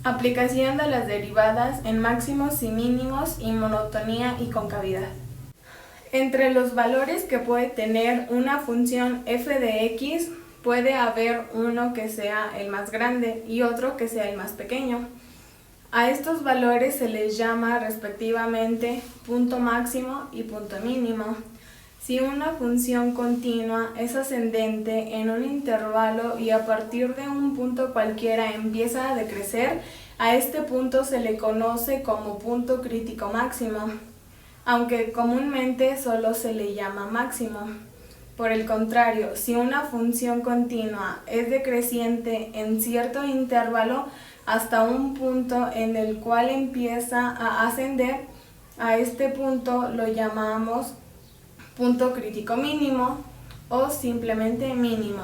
Aplicación de las derivadas en máximos y mínimos y monotonía y concavidad. Entre los valores que puede tener una función f de x, puede haber uno que sea el más grande y otro que sea el más pequeño. A estos valores se les llama respectivamente punto máximo y punto mínimo. Si una función continua es ascendente en un intervalo y a partir de un punto cualquiera empieza a decrecer, a este punto se le conoce como punto crítico máximo, aunque comúnmente solo se le llama máximo. Por el contrario, si una función continua es decreciente en cierto intervalo hasta un punto en el cual empieza a ascender, a este punto lo llamamos punto crítico mínimo o simplemente mínimo.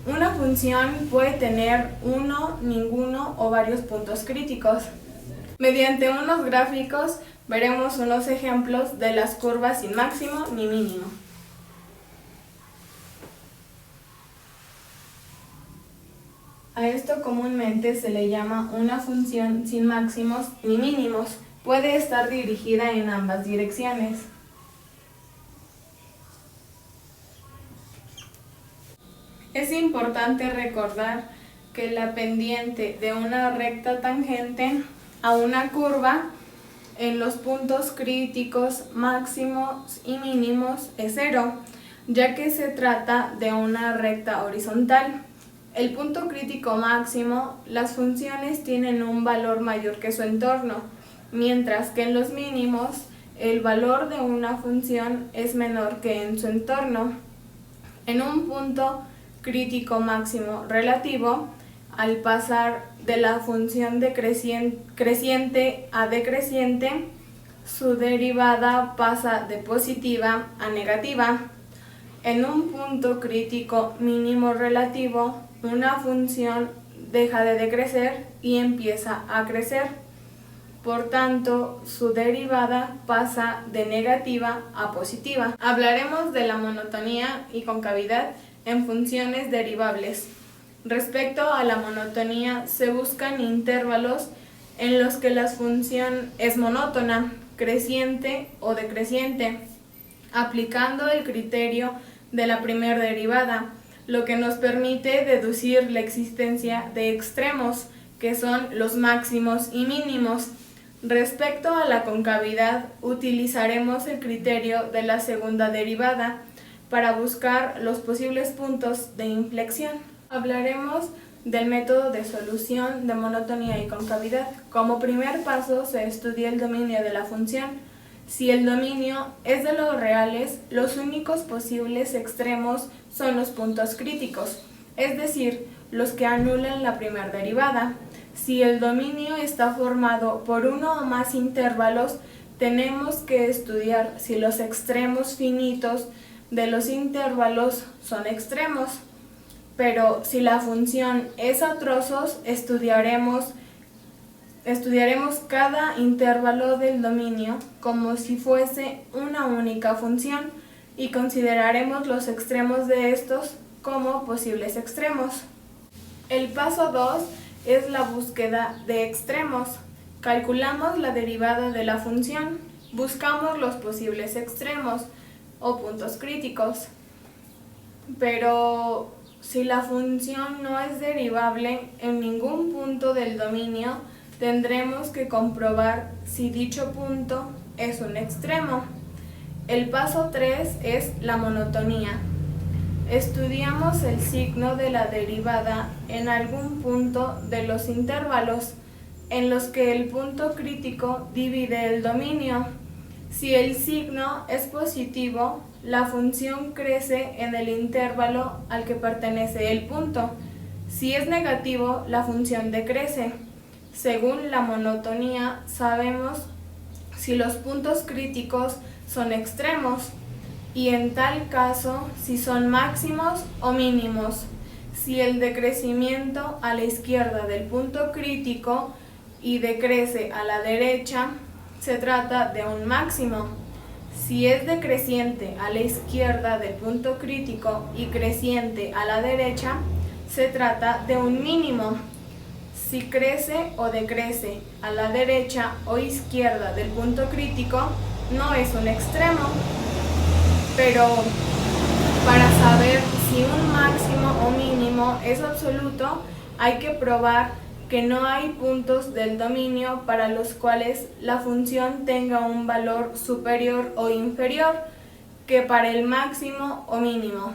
Una función puede tener uno, ninguno o varios puntos críticos. Mediante unos gráficos veremos unos ejemplos de las curvas sin máximo ni mínimo. A esto comúnmente se le llama una función sin máximos ni mínimos. Puede estar dirigida en ambas direcciones. Es importante recordar que la pendiente de una recta tangente a una curva en los puntos críticos máximos y mínimos es 0, ya que se trata de una recta horizontal. El punto crítico máximo, las funciones tienen un valor mayor que su entorno, mientras que en los mínimos el valor de una función es menor que en su entorno. En un punto crítico máximo relativo, al pasar de la función de creciente a decreciente, su derivada pasa de positiva a negativa. En un punto crítico mínimo relativo, una función deja de decrecer y empieza a crecer. Por tanto, su derivada pasa de negativa a positiva. Hablaremos de la monotonía y concavidad en funciones derivables. Respecto a la monotonía, se buscan intervalos en los que la función es monótona, creciente o decreciente, aplicando el criterio de la primera derivada, lo que nos permite deducir la existencia de extremos, que son los máximos y mínimos. Respecto a la concavidad, utilizaremos el criterio de la segunda derivada para buscar los posibles puntos de inflexión. Hablaremos del método de solución de monotonía y concavidad. Como primer paso se estudia el dominio de la función. Si el dominio es de los reales, los únicos posibles extremos son los puntos críticos, es decir, los que anulan la primera derivada. Si el dominio está formado por uno o más intervalos, tenemos que estudiar si los extremos finitos de los intervalos son extremos. Pero si la función es a trozos, estudiaremos cada intervalo del dominio como si fuese una única función y consideraremos los extremos de estos como posibles extremos. El paso 2 es la búsqueda de extremos. Calculamos la derivada de la función, buscamos los posibles extremos o puntos críticos. Pero si la función no es derivable en ningún punto del dominio, tendremos que comprobar si dicho punto es un extremo. El paso 3 es la monotonía. Estudiamos el signo de la derivada en algún punto de los intervalos en los que el punto crítico divide el dominio. Si el signo es positivo, la función crece en el intervalo al que pertenece el punto. Si es negativo, la función decrece. Según la monotonía, sabemos si los puntos críticos son extremos y en tal caso si son máximos o mínimos. Si el decrecimiento a la izquierda del punto crítico y decrece a la derecha, se trata de un máximo. Si es decreciente a la izquierda del punto crítico y creciente a la derecha, se trata de un mínimo. si crece o decrece a la derecha o izquierda del punto crítico no es un extremo, pero para saber si un máximo o mínimo es absoluto hay que probar que no hay puntos del dominio para los cuales la función tenga un valor superior o inferior que para el máximo o mínimo.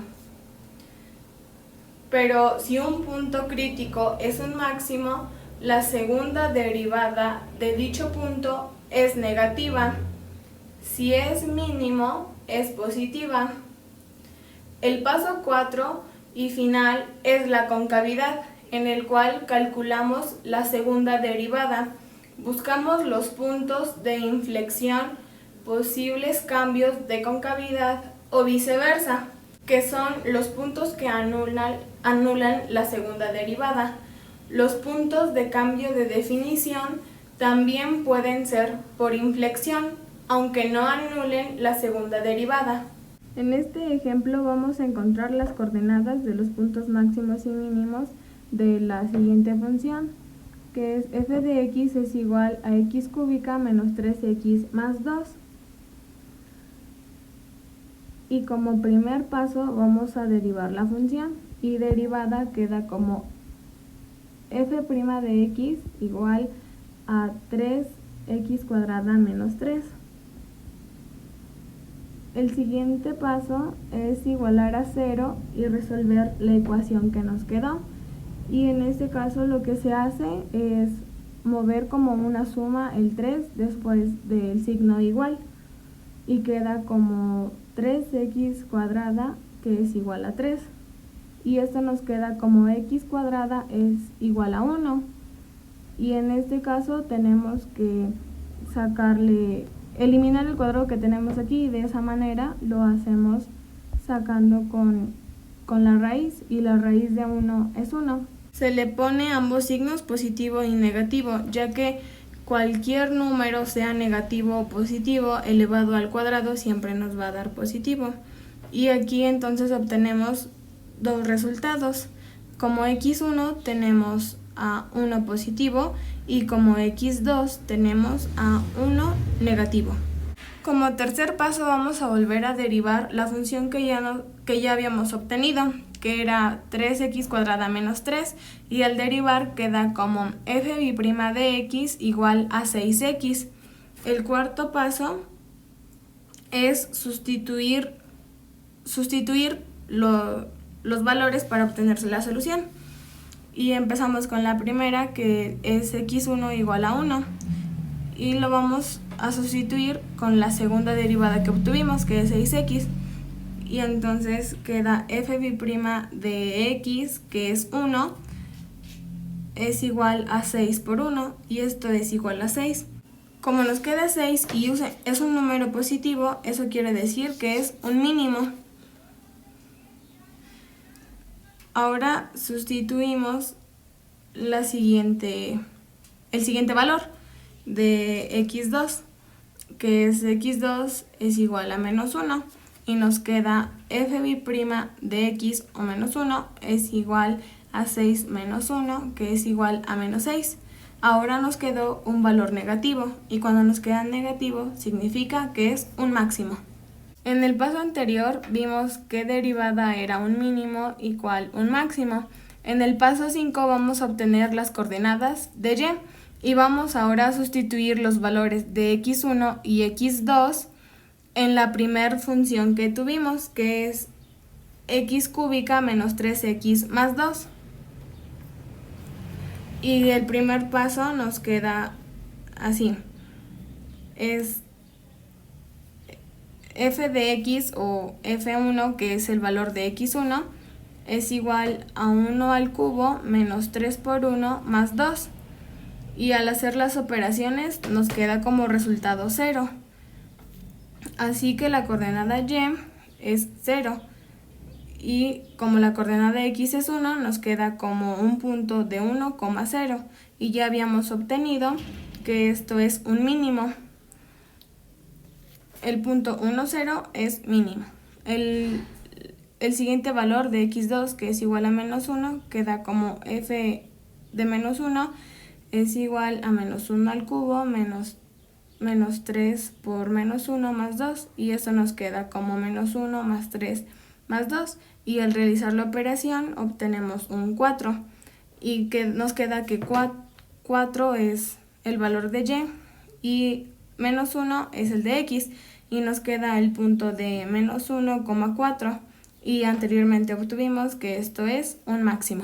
Pero si un punto crítico es un máximo, la segunda derivada de dicho punto es negativa. Si es mínimo, es positiva. El paso 4 y final es la concavidad, en el cual calculamos la segunda derivada. Buscamos los puntos de inflexión, posibles cambios de concavidad o viceversa, que son los puntos que anulan la segunda derivada. Los puntos de cambio de definición también pueden ser por inflexión, aunque no anulen la segunda derivada. En este ejemplo vamos a encontrar las coordenadas de los puntos máximos y mínimos de la siguiente función, que es f de x es igual a x cúbica menos 3x más 2. Y como primer paso vamos a derivar la función, y derivada queda como f' de x igual a 3x cuadrada menos 3. El siguiente paso es igualar a 0 y resolver la ecuación que nos quedó. Y en este caso lo que se hace es mover como una suma el 3 después del signo igual. Y queda como 3x cuadrada, que es igual a 3. Y esto nos queda como x cuadrada es igual a 1. Y en este caso tenemos que eliminar el cuadrado que tenemos aquí, y de esa manera lo hacemos sacando con la raíz, y la raíz de 1 es 1. Se le pone ambos signos, positivo y negativo, ya que cualquier número, sea negativo o positivo, elevado al cuadrado siempre nos va a dar positivo. Y aquí entonces obtenemos dos resultados. Como x1 tenemos a 1 positivo y como x2 tenemos a 1 negativo. Como tercer paso vamos a volver a derivar la función que ya habíamos obtenido, que era 3x cuadrada menos 3, y al derivar queda como f' de x igual a 6x. El cuarto paso es sustituir los valores para obtenerse la solución. Y empezamos con la primera, que es x1 igual a 1, y lo vamos a sustituir con la segunda derivada que obtuvimos, que es 6x. Y entonces queda f' de x, que es 1, es igual a 6 por 1, y esto es igual a 6. Como nos queda 6 y es un número positivo, eso quiere decir que es un mínimo. Ahora sustituimos el siguiente valor de x2, que es x2 es igual a menos 1, y nos queda f' de x o menos 1 es igual a 6 menos 1, que es igual a menos 6. Ahora nos quedó un valor negativo, y cuando nos queda negativo significa que es un máximo. En el paso anterior vimos qué derivada era un mínimo y cuál un máximo. En el paso 5 vamos a obtener las coordenadas de y vamos ahora a sustituir los valores de x1 y x2 en la primera función que tuvimos, que es x cúbica menos 3x más 2. Y el primer paso nos queda así. Es f de x o f1, que es el valor de x1, es igual a 1 al cubo menos 3 por 1 más 2. Y al hacer las operaciones nos queda como resultado 0. Así que la coordenada y es 0. Y como la coordenada x es 1, nos queda como un punto de 1,0. Y ya habíamos obtenido que esto es un mínimo. El punto 1, 0 es mínimo. El siguiente valor de x2, que es igual a menos 1, queda como f de menos 1 es igual a menos 1 al cubo menos 3 por menos 1 más 2, y eso nos queda como menos 1 más 3 más 2, y al realizar la operación obtenemos un 4, y que nos queda que 4 es el valor de y menos 1 es el de x, y nos queda el punto de menos 1,4, y anteriormente obtuvimos que esto es un máximo.